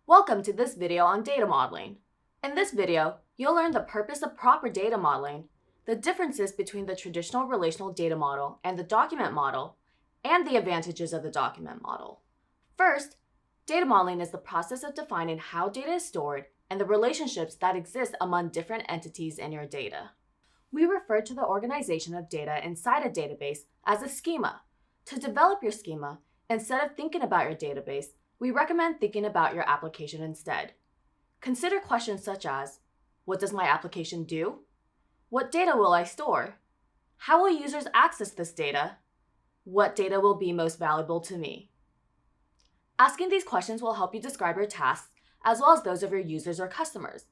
Welcome to this video on data modeling. In this video, you'll learn the purpose of proper data modeling, the differences between the traditional relational data model and the document model, and the advantages of the document model. First, data modeling is the process of defining how data is stored and the relationships that exist among different entities in your data. We refer to the organization of data inside a database as a schema. To develop your schema, instead of thinking about your database, we recommend thinking about your application instead. Consider questions such as, what does my application do? What data will I store? How will users access this data? What data will be most valuable to me? Asking these questions will help you describe your tasks as well as those of your users or customers.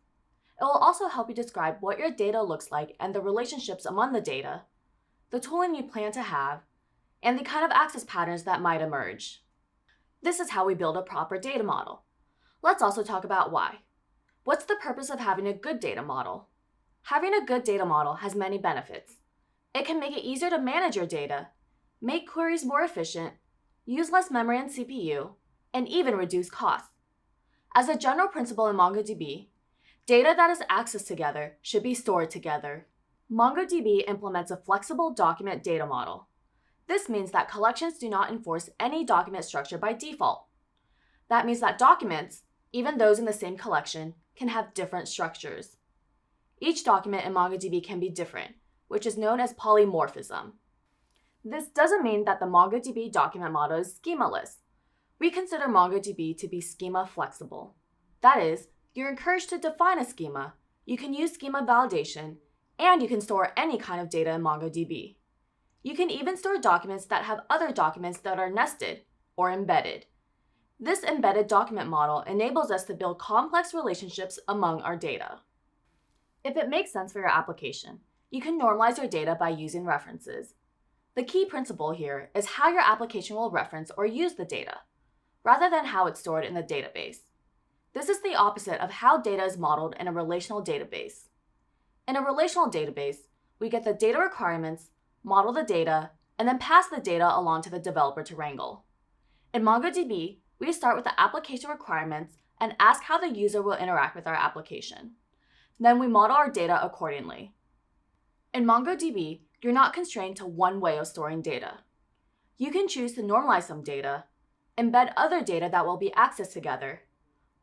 It will also help you describe what your data looks like and the relationships among the data, the tooling you plan to have, and the kind of access patterns that might emerge. This is how we build a proper data model. Let's also talk about why. What's the purpose of having a good data model? Having a good data model has many benefits. It can make it easier to manage your data, make queries more efficient, use less memory and CPU, and even reduce costs. As a general principle in MongoDB, data that is accessed together should be stored together. MongoDB implements a flexible document data model. This means that collections do not enforce any document structure by default. That means that documents, even those in the same collection, can have different structures. Each document in MongoDB can be different, which is known as polymorphism. This doesn't mean that the MongoDB document model is schemaless. We consider MongoDB to be schema flexible. That is, you're encouraged to define a schema, you can use schema validation, and you can store any kind of data in MongoDB. You can even store documents that have other documents that are nested or embedded. This embedded document model enables us to build complex relationships among our data. If it makes sense for your application, you can normalize your data by using references. The key principle here is how your application will reference or use the data, rather than how it's stored in the database. This is the opposite of how data is modeled in a relational database. In a relational database, we get the data requirements, model the data, and then pass the data along to the developer to wrangle. In MongoDB, we start with the application requirements and ask how the user will interact with our application. Then we model our data accordingly. In MongoDB, you're not constrained to one way of storing data. You can choose to normalize some data, embed other data that will be accessed together,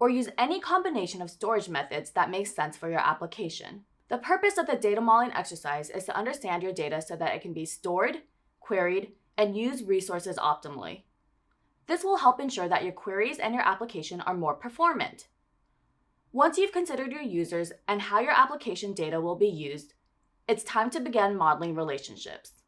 or use any combination of storage methods that makes sense for your application. The purpose of the data modeling exercise is to understand your data so that it can be stored, queried, and use resources optimally. This will help ensure that your queries and your application are more performant. Once you've considered your users and how your application data will be used, it's time to begin modeling relationships.